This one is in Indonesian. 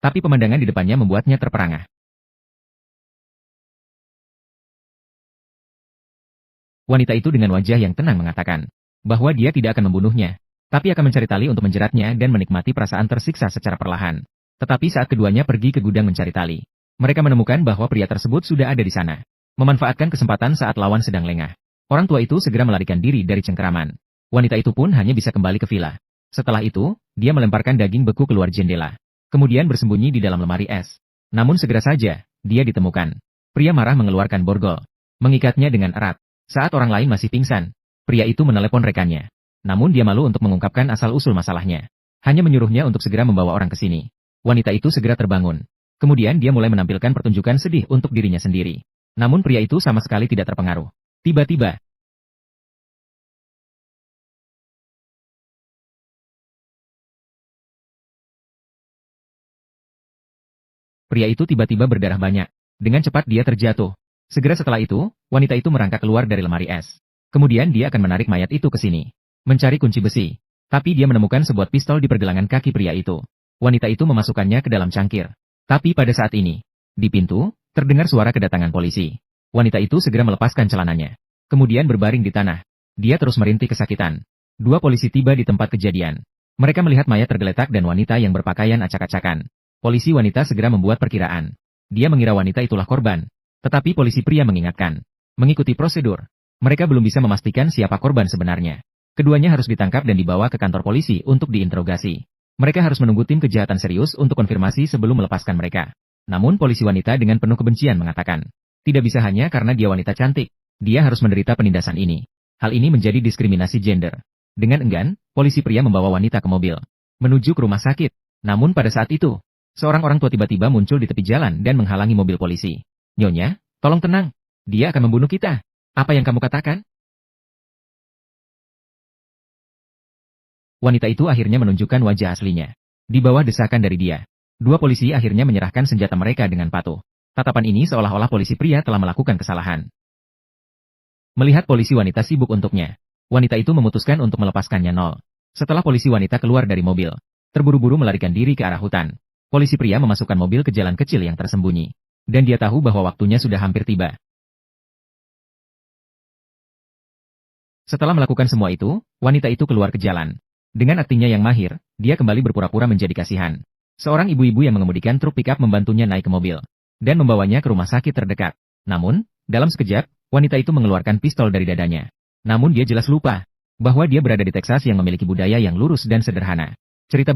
tapi pemandangan di depannya membuatnya terperangah. Wanita itu dengan wajah yang tenang mengatakan bahwa dia tidak akan membunuhnya, tapi akan mencari tali untuk menjeratnya dan menikmati perasaan tersiksa secara perlahan. Tetapi saat keduanya pergi ke gudang mencari tali, mereka menemukan bahwa pria tersebut sudah ada di sana. Memanfaatkan kesempatan saat lawan sedang lengah, orang tua itu segera melarikan diri dari cengkeraman. Wanita itu pun hanya bisa kembali ke villa. Setelah itu, dia melemparkan daging beku keluar jendela, kemudian bersembunyi di dalam lemari es. Namun segera saja, dia ditemukan. Pria marah mengeluarkan borgol, mengikatnya dengan erat. Saat orang lain masih pingsan, pria itu menelepon rekannya. Namun dia malu untuk mengungkapkan asal-usul masalahnya. Hanya menyuruhnya untuk segera membawa orang ke sini. Wanita itu segera terbangun. Kemudian dia mulai menampilkan pertunjukan sedih untuk dirinya sendiri. Namun pria itu sama sekali tidak terpengaruh. Tiba-tiba, pria itu tiba-tiba berdarah banyak. Dengan cepat dia terjatuh. Segera setelah itu, wanita itu merangkak keluar dari lemari es. Kemudian dia akan menarik mayat itu ke sini, mencari kunci besi. Tapi dia menemukan sebuah pistol di pergelangan kaki pria itu. Wanita itu memasukkannya ke dalam cangkir. Tapi pada saat ini, di pintu, terdengar suara kedatangan polisi. Wanita itu segera melepaskan celananya. Kemudian berbaring di tanah. Dia terus merintih kesakitan. Dua polisi tiba di tempat kejadian. Mereka melihat mayat tergeletak dan wanita yang berpakaian acak-acakan. Polisi wanita segera membuat perkiraan. Dia mengira wanita itulah korban. Tetapi polisi pria mengingatkan. Mengikuti prosedur, mereka belum bisa memastikan siapa korban sebenarnya. Keduanya harus ditangkap dan dibawa ke kantor polisi untuk diinterogasi. Mereka harus menunggu tim kejahatan serius untuk konfirmasi sebelum melepaskan mereka. Namun polisi wanita dengan penuh kebencian mengatakan, tidak bisa hanya karena dia wanita cantik, dia harus menderita penindasan ini. Hal ini menjadi diskriminasi gender. Dengan enggan, polisi pria membawa wanita ke mobil, menuju ke rumah sakit. Namun pada saat itu, seorang orang tua tiba-tiba muncul di tepi jalan dan menghalangi mobil polisi. Nyonya, tolong tenang. Dia akan membunuh kita. Apa yang kamu katakan? Wanita itu akhirnya menunjukkan wajah aslinya. Di bawah desakan dari dia, dua polisi akhirnya menyerahkan senjata mereka dengan patuh. Tatapan ini seolah-olah polisi pria telah melakukan kesalahan. Melihat polisi wanita sibuk untuknya, wanita itu memutuskan untuk melepaskannya nol. Setelah polisi wanita keluar dari mobil, terburu-buru melarikan diri ke arah hutan. Polisi pria memasukkan mobil ke jalan kecil yang tersembunyi. Dan dia tahu bahwa waktunya sudah hampir tiba. Setelah melakukan semua itu, wanita itu keluar ke jalan. Dengan aktingnya yang mahir, dia kembali berpura-pura menjadi kasihan. Seorang ibu-ibu yang mengemudikan truk pickup membantunya naik ke mobil, dan membawanya ke rumah sakit terdekat. Namun, dalam sekejap, wanita itu mengeluarkan pistol dari dadanya. Namun dia jelas lupa bahwa dia berada di Texas yang memiliki budaya yang lurus dan sederhana. Cerita